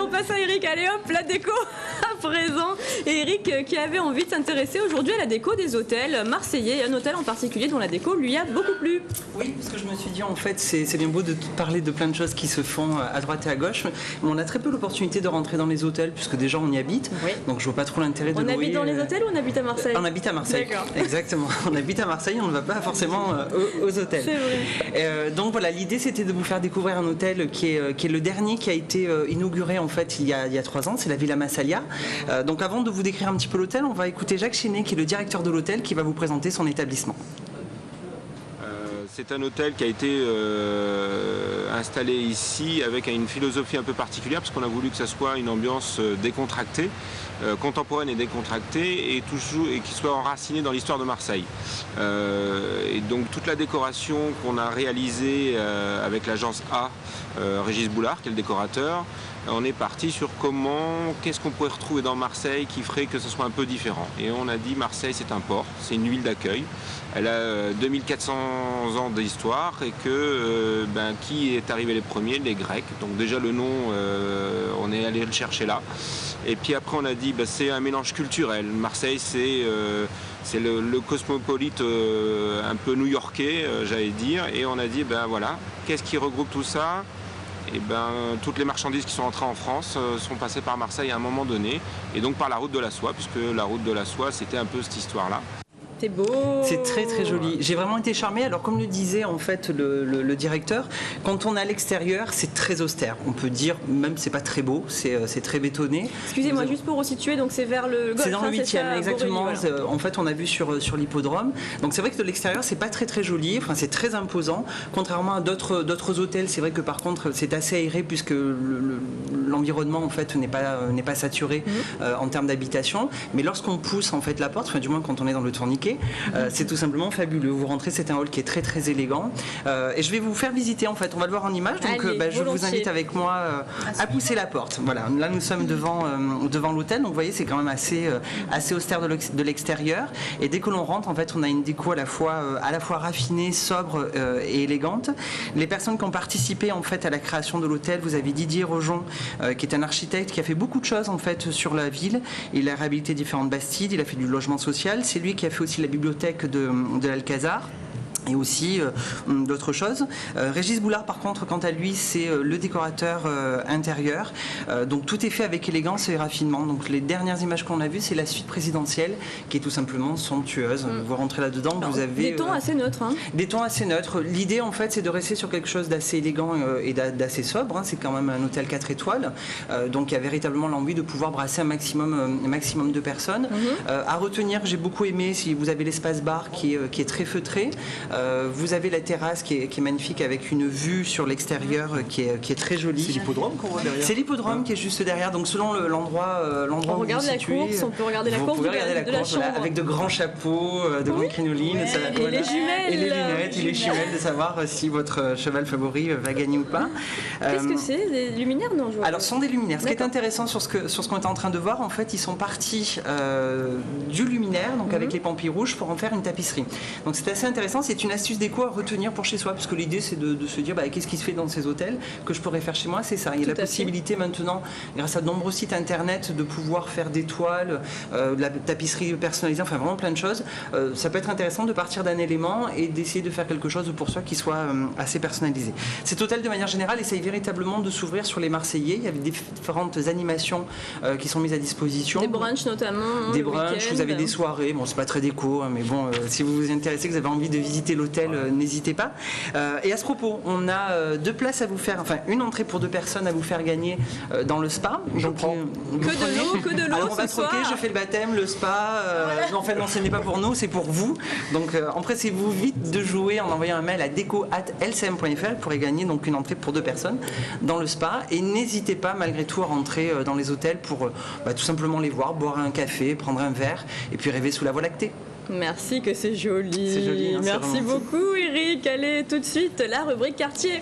on passe à Eric. Allez hop, la déco à présent. Et Eric qui avait envie de s'intéresser aujourd'hui à la déco des hôtels marseillais, un hôtel en particulier dont la déco lui a beaucoup plu. Oui, parce que je me suis dit en fait c'est bien beau de parler de plein de choses qui se font à droite et à gauche, mais on a très peu l'opportunité de rentrer dans les hôtels puisque déjà on y habite, oui. Donc je vois pas trop l'intérêt de louer. On habite dans les hôtels ou on habite à Marseille? On habite à Marseille. D'accord. Exactement. On habite à Marseille, on ne va pas forcément aux hôtels. C'est vrai. Donc voilà, l'idée c'était de vous faire découvrir un hôtel qui est le dernier qui a été inauguré en fait il y a 3 ans, c'est la Villa Massalia. Donc avant de vous décrire un petit peu l'hôtel, on va écouter Jacques Chenet qui est le directeur de l'hôtel qui va vous présenter son établissement. C'est un hôtel qui a été installé ici avec une philosophie un peu particulière parce qu'on a voulu que ça soit une ambiance décontractée, contemporaine et décontractée et qui soit enracinée dans l'histoire de Marseille. Et donc toute la décoration qu'on a réalisée avec l'agence A, Régis Boulard qui est le décorateur, on est parti sur qu'est-ce qu'on pourrait retrouver dans Marseille qui ferait que ce soit un peu différent. Et on a dit Marseille c'est un port, c'est une ville d'accueil. Elle a 2400 ans d'histoire et que qui est arrivé les premiers? Les Grecs. Donc déjà le nom, on est allé le chercher là. Et puis après on a dit c'est un mélange culturel. Marseille c'est le cosmopolite un peu new-yorkais, j'allais dire. Et on a dit voilà, qu'est-ce qui regroupe tout ça? Et toutes les marchandises qui sont entrées en France sont passées par Marseille à un moment donné, et donc par la route de la soie, puisque la route de la soie, c'était un peu cette histoire-là. C'est beau. C'est très très joli. J'ai vraiment été charmée. Alors comme le disait en fait le directeur, quand on est à l'extérieur, c'est très austère. On peut dire même c'est pas très beau, c'est très bétonné. Excusez-moi, juste pour resituer, donc c'est vers le golf. C'est dans le 8e, exactement. Voilà. En fait, on a vu sur l'hippodrome. Donc c'est vrai que de l'extérieur, c'est pas très très joli. Enfin, c'est très imposant. Contrairement à d'autres hôtels, c'est vrai que par contre, c'est assez aéré puisque l'environnement en fait n'est pas saturé en termes d'habitation. Mais lorsqu'on pousse en fait la porte, enfin du moins quand on est dans le tourniquet, c'est tout simplement fabuleux. Vous rentrez, c'est un hall qui est très très élégant. Et je vais vous faire visiter en fait. On va le voir en image. Donc je vous invite avec moi à pousser la porte. Voilà. Là nous sommes devant l'hôtel. Donc vous voyez, c'est quand même assez austère de l'extérieur. Et dès que l'on rentre, en fait, on a une déco à la fois raffinée, sobre et élégante. Les personnes qui ont participé en fait à la création de l'hôtel, vous avez Didier Rojon, qui est un architecte qui a fait beaucoup de choses en fait sur la ville. Il a réhabilité différentes bastides. Il a fait du logement social. C'est lui qui a fait aussi la bibliothèque de l'Alcazar. Et aussi d'autres choses. Régis Boulard, par contre, quant à lui, c'est le décorateur intérieur. Donc tout est fait avec élégance et raffinement. Donc les dernières images qu'on a vues, c'est la suite présidentielle qui est tout simplement somptueuse. Vous rentrez là-dedans, vous avez... Des tons assez neutres. Hein. Des tons assez neutres. L'idée, en fait, c'est de rester sur quelque chose d'assez élégant et d'assez sobre. Hein. C'est quand même un hôtel 4 étoiles. Donc il y a véritablement l'envie de pouvoir brasser un maximum de personnes. À retenir, j'ai beaucoup aimé, si vous avez l'espace bar qui est très feutré. Vous avez la terrasse qui est magnifique avec une vue sur l'extérieur qui est très jolie. C'est l'hippodrome qu'on voit derrière. C'est l'hippodrome qui est juste derrière. Donc selon l'endroit où on regarde la course, on peut regarder la course de la chambre. Avec de grands chapeaux, de grandes crinolines. Et les jumelles. Et les lunettes et les jumelles, de savoir si votre cheval favori va gagner ou pas. Qu'est-ce que c'est? Des luminaires? Non, je vois. Alors ce sont des luminaires. Ce qui est intéressant sur ce qu'on est en train de voir, en fait, ils sont partis du luminaire, donc avec les pampilles rouges, pour en faire une tapisserie. Donc c'est assez intéressant. C'est une astuce déco à retenir pour chez soi, parce que l'idée c'est de se dire qu'est-ce qui se fait dans ces hôtels que je pourrais faire chez moi, c'est ça. Il y a la possibilité maintenant, grâce à de nombreux sites internet, de pouvoir faire des toiles, de la tapisserie personnalisée, enfin vraiment plein de choses. Ça peut être intéressant de partir d'un élément et d'essayer de faire quelque chose pour soi qui soit assez personnalisé. Cet hôtel, de manière générale, essaye véritablement de s'ouvrir sur les Marseillais. Il y a différentes animations qui sont mises à disposition. Des brunchs notamment. Des brunchs, vous avez des soirées. Bon, c'est pas très déco, mais bon, si vous vous intéressez, que vous avez envie de visiter l'hôtel, n'hésitez pas. Et à ce propos, on a 2 places à vous faire, enfin une entrée pour 2 personnes à vous faire gagner dans le spa. Donc, que de l'eau. Alors on va troquer, je fais le baptême, le spa. En fait, non, ce n'est pas pour nous, c'est pour vous. Donc empressez-vous vite de jouer en envoyant un mail à deco@lcm.fr. Vous pourrez gagner donc une entrée pour 2 personnes dans le spa. Et n'hésitez pas malgré tout à rentrer dans les hôtels pour tout simplement les voir, boire un café, prendre un verre et puis rêver sous la Voie lactée. Merci, que c'est joli. C'est joli, hein, merci beaucoup Eric. Allez, tout de suite, la rubrique quartier.